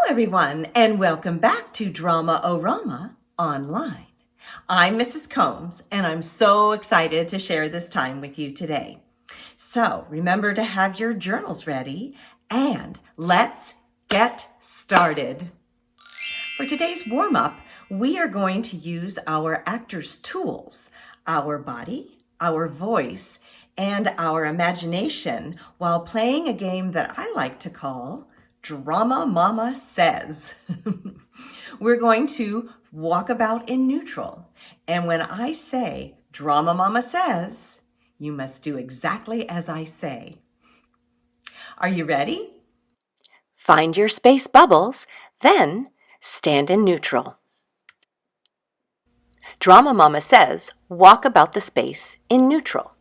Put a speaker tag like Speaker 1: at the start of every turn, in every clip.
Speaker 1: everyone, and welcome back to Drama-O-Rama online. I'm Mrs. Combs, and I'm so excited to share this time with you today. So remember to have your journals ready, and let's get started. For today's warm-up, we are going to use our actors' tools, our body, our voice, and our imagination while playing a game that I like to call Drama Mama Says. We're going to walk about in neutral. And when I say Drama Mama Says, you must do exactly as I say. Are you ready?
Speaker 2: Find your space bubbles, then stand in neutral. Drama Mama says, walk about the space in neutral.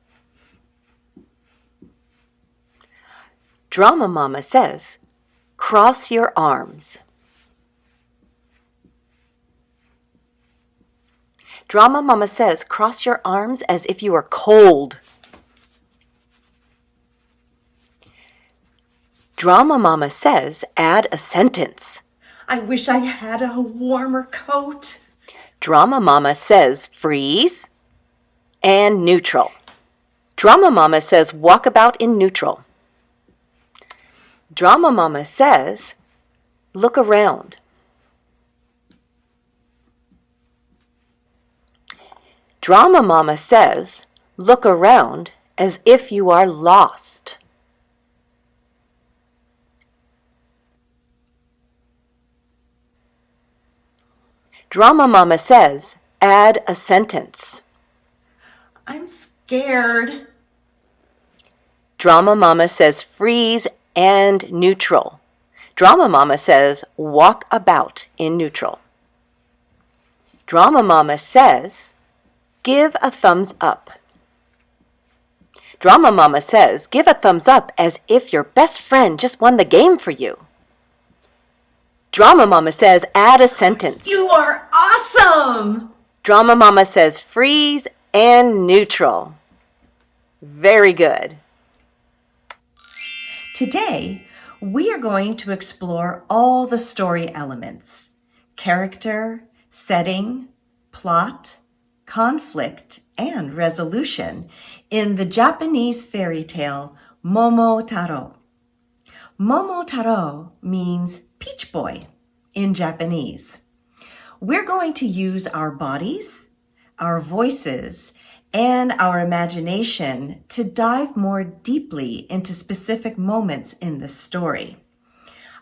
Speaker 2: Drama Mama says, cross your arms. Drama Mama says, cross your arms as if you are cold. Drama Mama says, add a sentence.
Speaker 1: I wish I had a warmer coat.
Speaker 2: Drama Mama says, freeze and neutral. Drama Mama says, walk about in neutral. Drama Mama says, look around. Drama Mama says, look around as if you are lost. Drama Mama says, add a sentence.
Speaker 1: I'm scared.
Speaker 2: Drama Mama says, freeze and neutral. Drama Mama says, walk about in neutral. Drama Mama says, give a thumbs up. Drama Mama says, give a thumbs up as if your best friend just won the game for you. Drama Mama says, add a sentence.
Speaker 1: You are awesome!
Speaker 2: Drama Mama says, freeze and neutral. Very good.
Speaker 1: Today, we are going to explore all the story elements: character, setting, plot, conflict, and resolution in the Japanese fairy tale MOMOTARO. MOMOTARO means peach boy in Japanese. We're going to use our bodies, our voices, and our imagination to dive more deeply into specific moments in the story.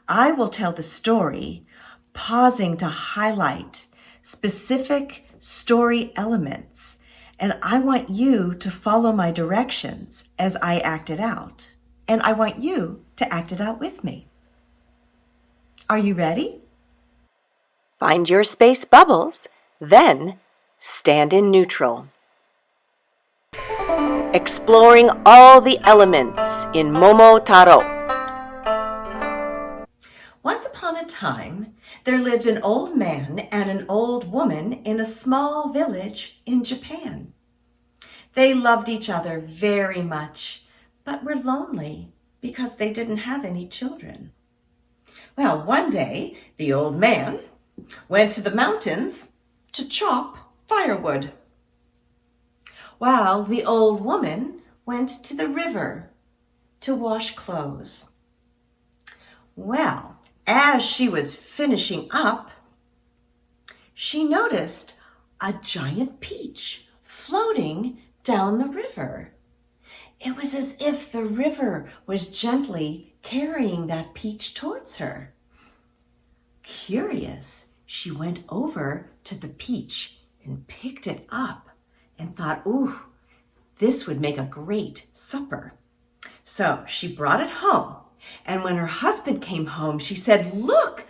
Speaker 1: I will tell the story, pausing to highlight specific story elements, and I want you to follow my directions as I act it out, and I want you to act it out with me. Are you ready?
Speaker 2: Find your space bubbles, then stand in neutral. Exploring all the elements in MOMOTARO.
Speaker 1: Once upon a time, there lived an old man and an old woman in a small village in Japan. They loved each other very much, but were lonely because they didn't have any children. Well, one day, the old man went to the mountains to chop firewood, while the old woman went to the river to wash clothes. Well, as she was finishing up, she noticed a giant peach floating down the river. It was as if the river was gently carrying that peach towards her. Curious, she went over to the peach and picked it up and thought, ooh, this would make a great supper. So she brought it home, and when her husband came home, she said, look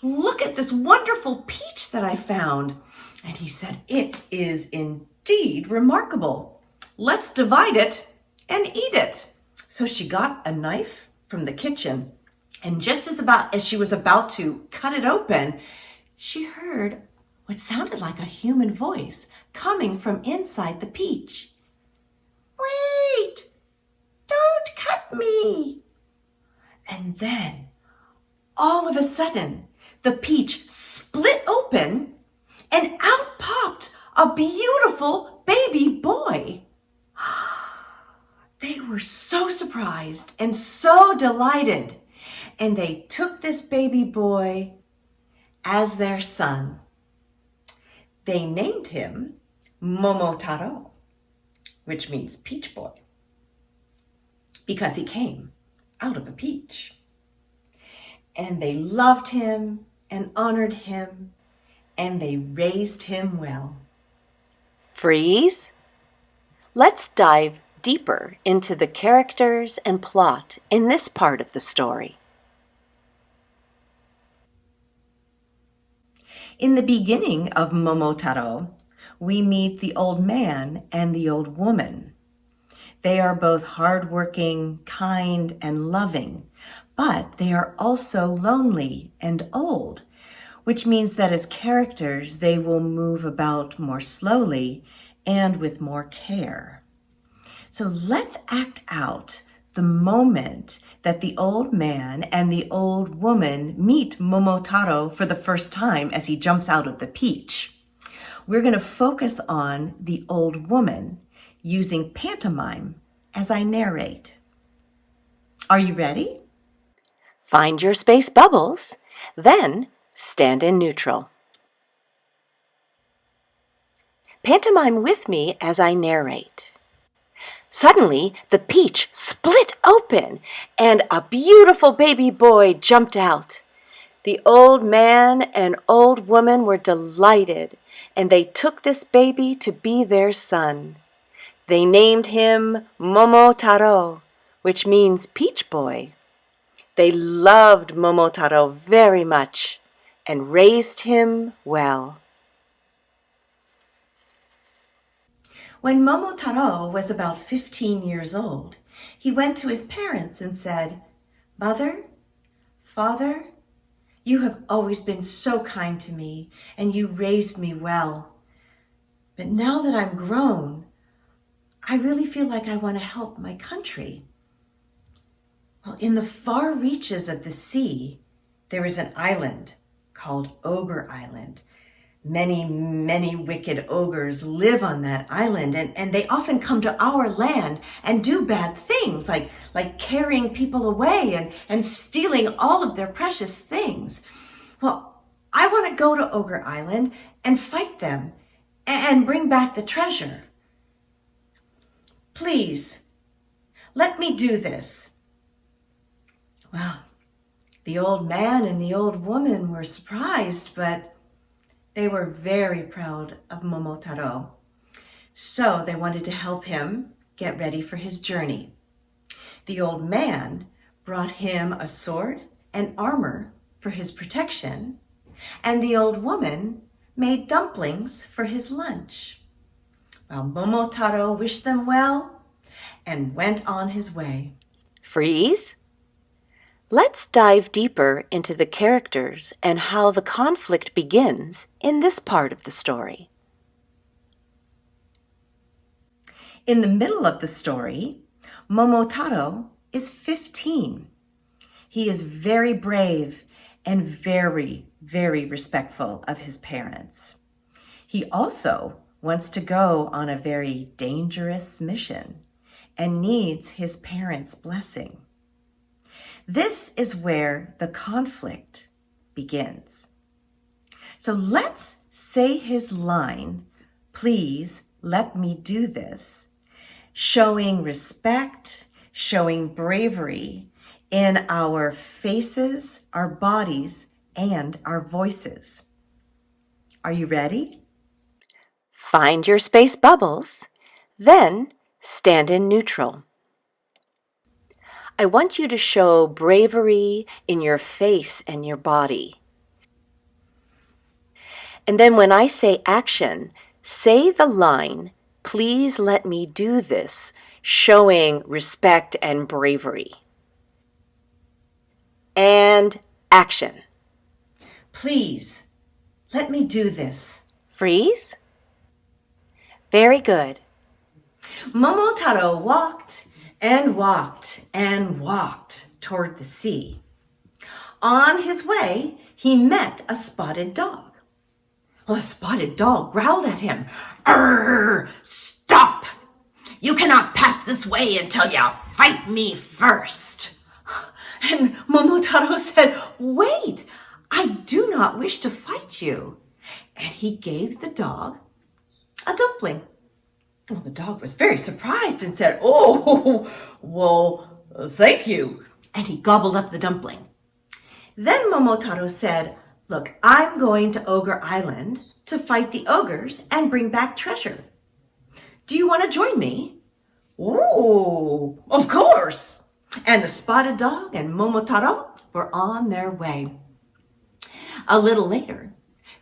Speaker 1: at this wonderful peach that I found. And he said, it is indeed remarkable. Let's divide it and eat it. So she got a knife from the kitchen, and just as she was about to cut it open, she heard what sounded like a human voice coming from inside the peach. Wait! Don't cut me! And then, all of a sudden, the peach split open and out popped a beautiful baby boy. They were so surprised and so delighted, and they took this baby boy as their son. They named him MOMOTARO, which means peach boy, because he came out of a peach. And they loved him and honored him, and they raised him well.
Speaker 2: Freeze. Let's dive deeper into the characters and plot in this part of the story.
Speaker 1: In the beginning of MOMOTARO, we meet the old man and the old woman. They are both hardworking, kind, and loving, but they are also lonely and old, which means that as characters, they will move about more slowly and with more care. So let's act out the moment that the old man and the old woman meet MOMOTARO for the first time as he jumps out of the peach. We're going to focus on the old woman using pantomime as I narrate. Are you ready?
Speaker 2: Find your space bubbles, then stand in neutral. Pantomime with me as I narrate. Suddenly, the peach split open and a beautiful baby boy jumped out. The old man and old woman were delighted, and they took this baby to be their son. They named him MOMOTARO, which means peach boy. They loved MOMOTARO very much and raised him well.
Speaker 1: When MOMOTARO was about 15 years old, he went to his parents and said, "Mother, Father, you have always been so kind to me, and you raised me well. But now that I'm grown, I really feel like I want to help my country." Well, in the far reaches of the sea, there is an island called Ogre Island. Many, many wicked ogres live on that island, and they often come to our land and do bad things, like carrying people away and stealing all of their precious things. Well, I want to go to Ogre Island and fight them and bring back the treasure. Please, let me do this. Well, the old man and the old woman were surprised, but they were very proud of MOMOTARO. So they wanted to help him get ready for his journey. The old man brought him a sword and armor for his protection, and the old woman made dumplings for his lunch. Well, MOMOTARO wished them well and went on his way.
Speaker 2: Freeze. Let's dive deeper into the characters and how the conflict begins in this part of the story.
Speaker 1: In the middle of the story, MOMOTARO is 15. He is very brave and very, very respectful of his parents. He also wants to go on a very dangerous mission and needs his parents' blessing. This is where the conflict begins. So let's say his line, "Please let me do this," showing respect, showing bravery in our faces, our bodies, and our voices. Are you ready?
Speaker 2: Find your space bubbles, then stand in neutral. I want you to show bravery in your face and your body. And then when I say action, say the line, "Please let me do this," showing respect and bravery. And action.
Speaker 1: Please, let me do this.
Speaker 2: Freeze. Very good.
Speaker 1: MOMOTARO walked and walked and walked toward the sea. On his way, he met a spotted dog. Well, the spotted dog growled at him. "Arr, stop! You cannot pass this way until you fight me first." And Momotaro said, "Wait, I do not wish to fight you." And he gave the dog a dumpling. Well, the dog was very surprised and said, "Oh, well, thank you." And he gobbled up the dumpling. Then Momotaro said, "Look, I'm going to Ogre Island to fight the ogres and bring back treasure. Do you want to join me?" "Oh, of course." And the spotted dog and Momotaro were on their way. A little later,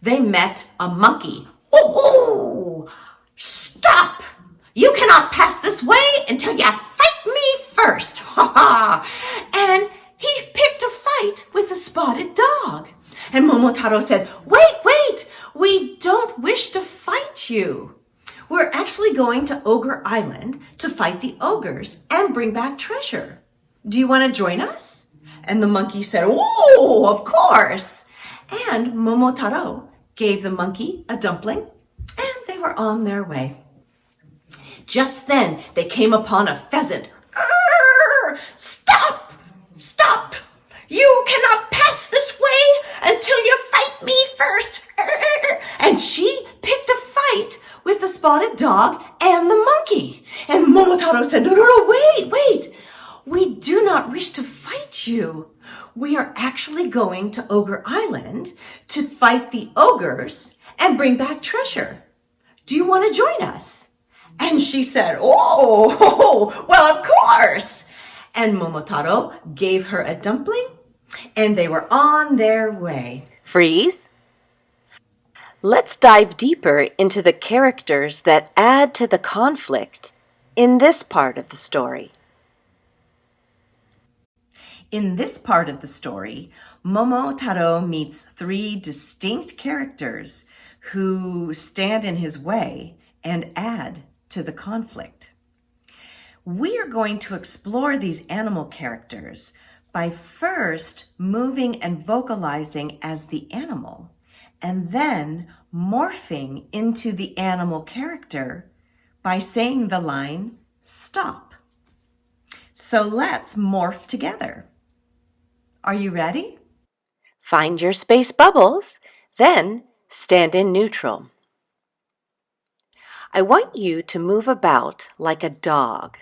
Speaker 1: they met a monkey. "Oh, stop! You cannot pass this way until you fight me first." And he picked a fight with the spotted dog. And Momotaro said, Wait, we don't wish to fight you. We're actually going to Ogre Island to fight the ogres and bring back treasure. Do you want to join us?" And the monkey said, "Oh, of course." And Momotaro gave the monkey a dumpling, and they were on their way. Just then, they came upon a pheasant. "Arr, stop! Stop! You cannot pass this way until you fight me first." Arr. And she picked a fight with the spotted dog and the monkey. And Momotaro said, No, wait. We do not wish to fight you. We are actually going to Ogre Island to fight the ogres and bring back treasure. Do you want to join us?" And she said, "Oh, well, of course." And Momotaro gave her a dumpling, and they were on their way.
Speaker 2: Freeze. Let's dive deeper into the characters that add to the conflict in this part of the story.
Speaker 1: In this part of the story, Momotaro meets 3 distinct characters who stand in his way and add to the conflict. We are going to explore these animal characters by first moving and vocalizing as the animal, and then morphing into the animal character by saying the line, "Stop." So let's morph together. Are you ready?
Speaker 2: Find your space bubbles, then stand in neutral. I want you to move about like a dog.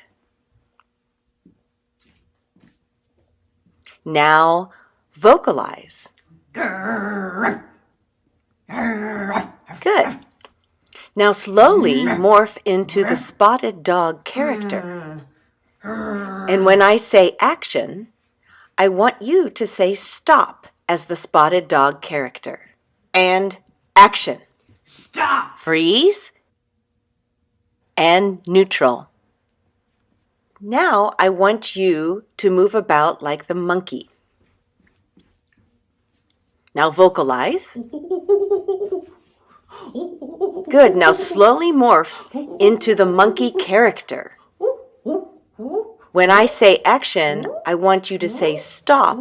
Speaker 2: Now vocalize.
Speaker 1: Grrr, grrr,
Speaker 2: Good. Now slowly morph into the spotted dog character. And when I say action, I want you to say stop as the spotted dog character. And action.
Speaker 1: Stop.
Speaker 2: Freeze. And neutral. Now I want you to move about like the monkey. Now vocalize. Good. Now slowly morph into the monkey character. When I say action, I want you to say stop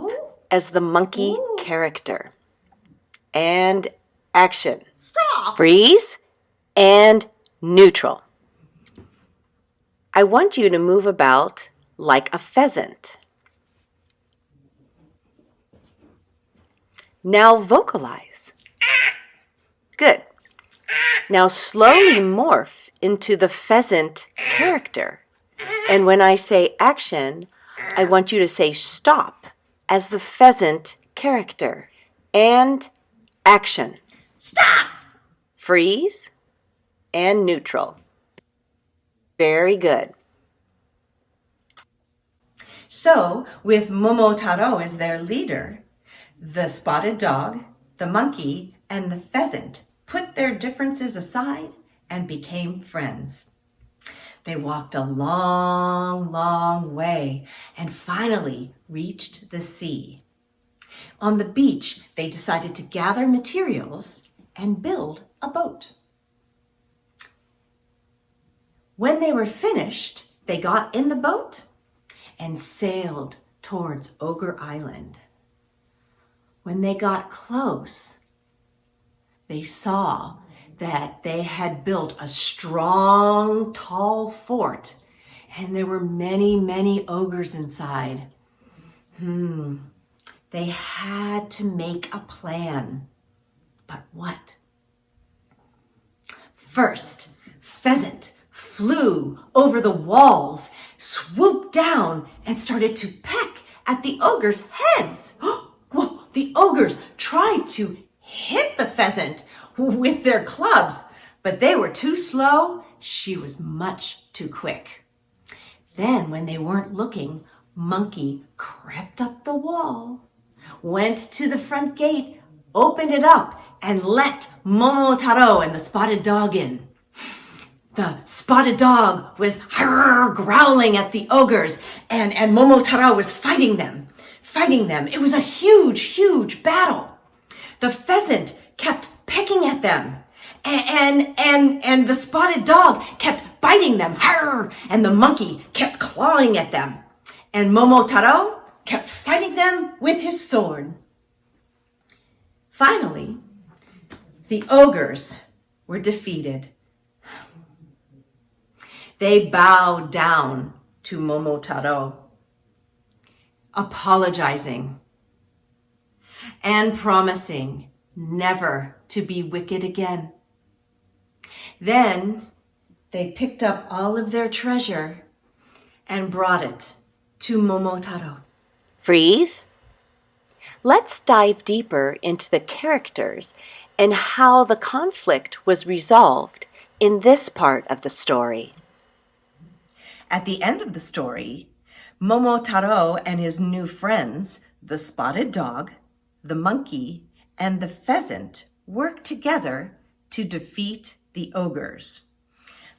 Speaker 2: as the monkey character. And action.
Speaker 1: Stop.
Speaker 2: Freeze and neutral. I want you to move about like a pheasant. Now vocalize. Good. Now slowly morph into the pheasant character. And when I say action, I want you to say stop as the pheasant character. And action.
Speaker 1: Stop.
Speaker 2: Freeze and neutral. Very good.
Speaker 1: So, with Momotaro as their leader, the spotted dog, the monkey, and the pheasant put their differences aside and became friends. They walked a long way and finally reached the sea. On the beach, they decided to gather materials and build a boat. When they were finished, they got in the boat and sailed towards Ogre Island. When they got close, they saw that they had built a strong, tall fort, and there were many, many ogres inside. They had to make a plan. But what? First, Pheasant flew over the walls, swooped down, and started to peck at the ogres' heads. Well, the ogres tried to hit the pheasant with their clubs, but they were too slow. She was much too quick. Then, when they weren't looking, Monkey crept up the wall, went to the front gate, opened it up, and let Momotaro and the spotted dog in. The spotted dog was growling at the ogres, and Momotaro was fighting them. It was a huge, huge battle. The pheasant kept pecking at them, and the spotted dog kept biting them, and the monkey kept clawing at them, and Momotaro kept fighting them with his sword. Finally, the ogres were defeated. They bowed down to Momotaro, apologizing and promising never to be wicked again. Then they picked up all of their treasure and brought it to Momotaro.
Speaker 2: Freeze. Let's dive deeper into the characters and how the conflict was resolved in this part of the story.
Speaker 1: At the end of the story, Momotaro and his new friends, the spotted dog, the monkey, and the pheasant, work together to defeat the ogres.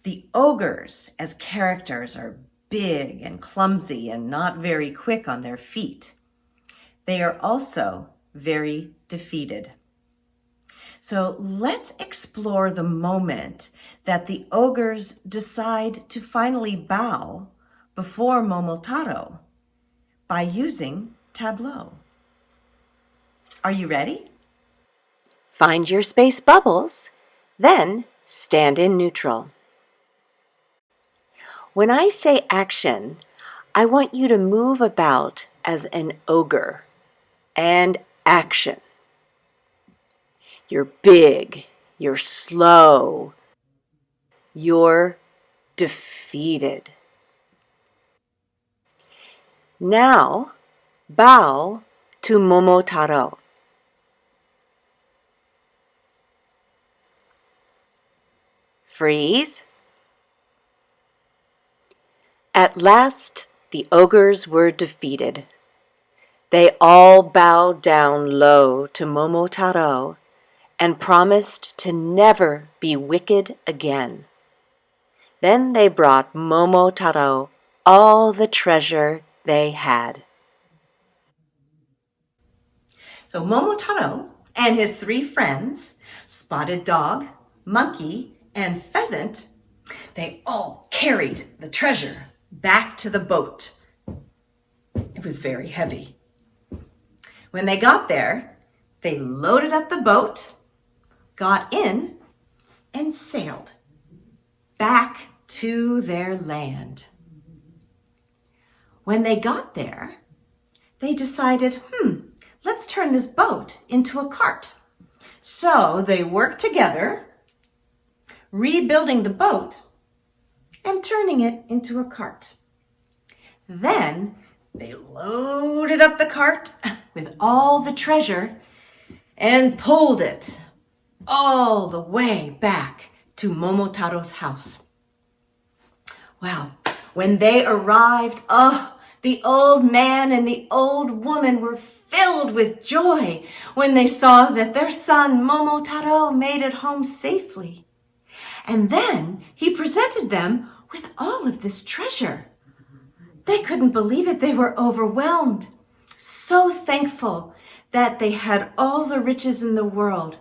Speaker 1: The ogres, as characters, are big and clumsy and not very quick on their feet. They are also very defeated. So let's explore the moment that the ogres decide to finally bow before Momotaro by using tableau. Are you ready?
Speaker 2: Find your space bubbles, then stand in neutral. When I say action, I want you to move about as an ogre, and action. You're big, you're slow, you're defeated. Now, bow to Momotaro. Freeze. At last, the ogres were defeated. They all bowed down low to Momotaro and promised to never be wicked again. Then they brought Momotaro all the treasure they had.
Speaker 1: So Momotaro and his three friends, Spotted Dog, Monkey, and Pheasant, they all carried the treasure back to the boat. It was very heavy. When they got there, they loaded up the boat, got in, and sailed back to their land. When they got there, they decided, let's turn this boat into a cart. So they worked together, rebuilding the boat and turning it into a cart. Then they loaded up the cart with all the treasure and pulled it all the way back to Momotaro's house. Wow, when they arrived, the old man and the old woman were filled with joy when they saw that their son Momotaro made it home safely. And then he presented them with all of this treasure. They couldn't believe it. They were overwhelmed, so thankful that they had all the riches in the world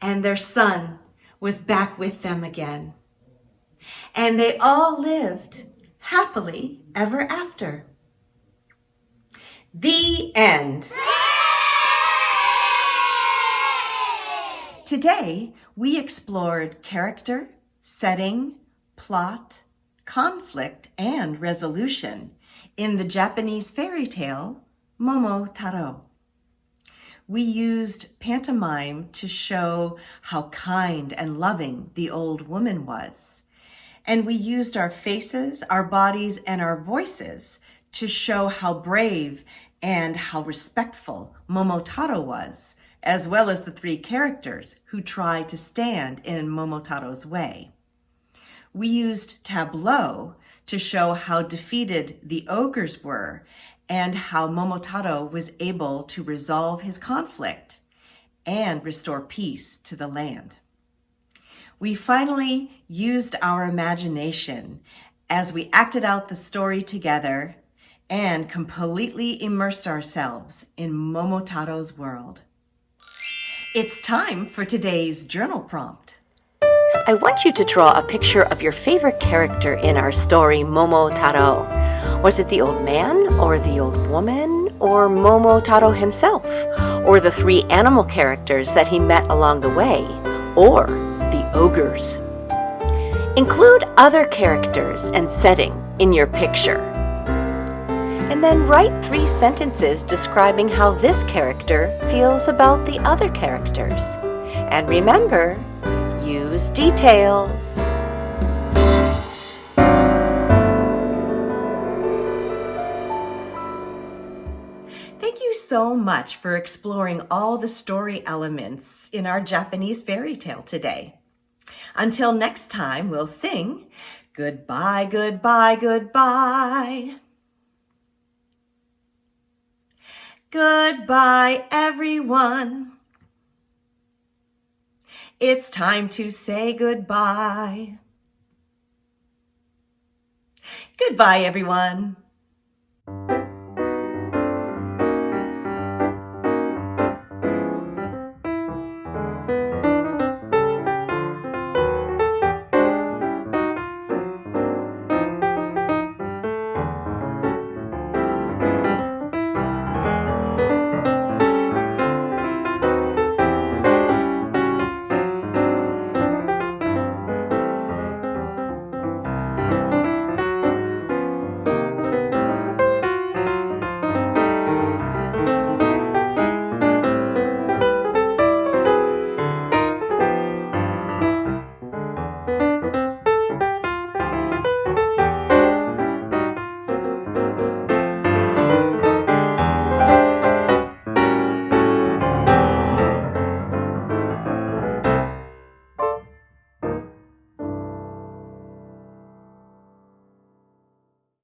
Speaker 1: and their son was back with them again. And they all lived happily ever after. The end. Today, we explored character, setting, plot, conflict, and resolution in the Japanese fairy tale MOMOTARO. We used pantomime to show how kind and loving the old woman was. And we used our faces, our bodies, and our voices to show how brave and how respectful Momotaro was, as well as the three characters who tried to stand in Momotaro's way. We used tableau to show how defeated the ogres were and how Momotaro was able to resolve his conflict and restore peace to the land. We finally used our imagination as we acted out the story together and completely immersed ourselves in Momotaro's world. It's time for today's journal prompt.
Speaker 2: I want you to draw a picture of your favorite character in our story, Momotaro. Was it the old man, or the old woman, or Momotaro himself, or the three animal characters that he met along the way, or the ogres? Include other characters and setting in your picture. And then write 3 sentences describing how this character feels about the other characters. And remember, use details.
Speaker 1: Thank you so much for exploring all the story elements in our Japanese fairy tale today. Until next time, we'll sing goodbye, goodbye, goodbye. Goodbye, everyone. It's time to say goodbye. Goodbye, everyone.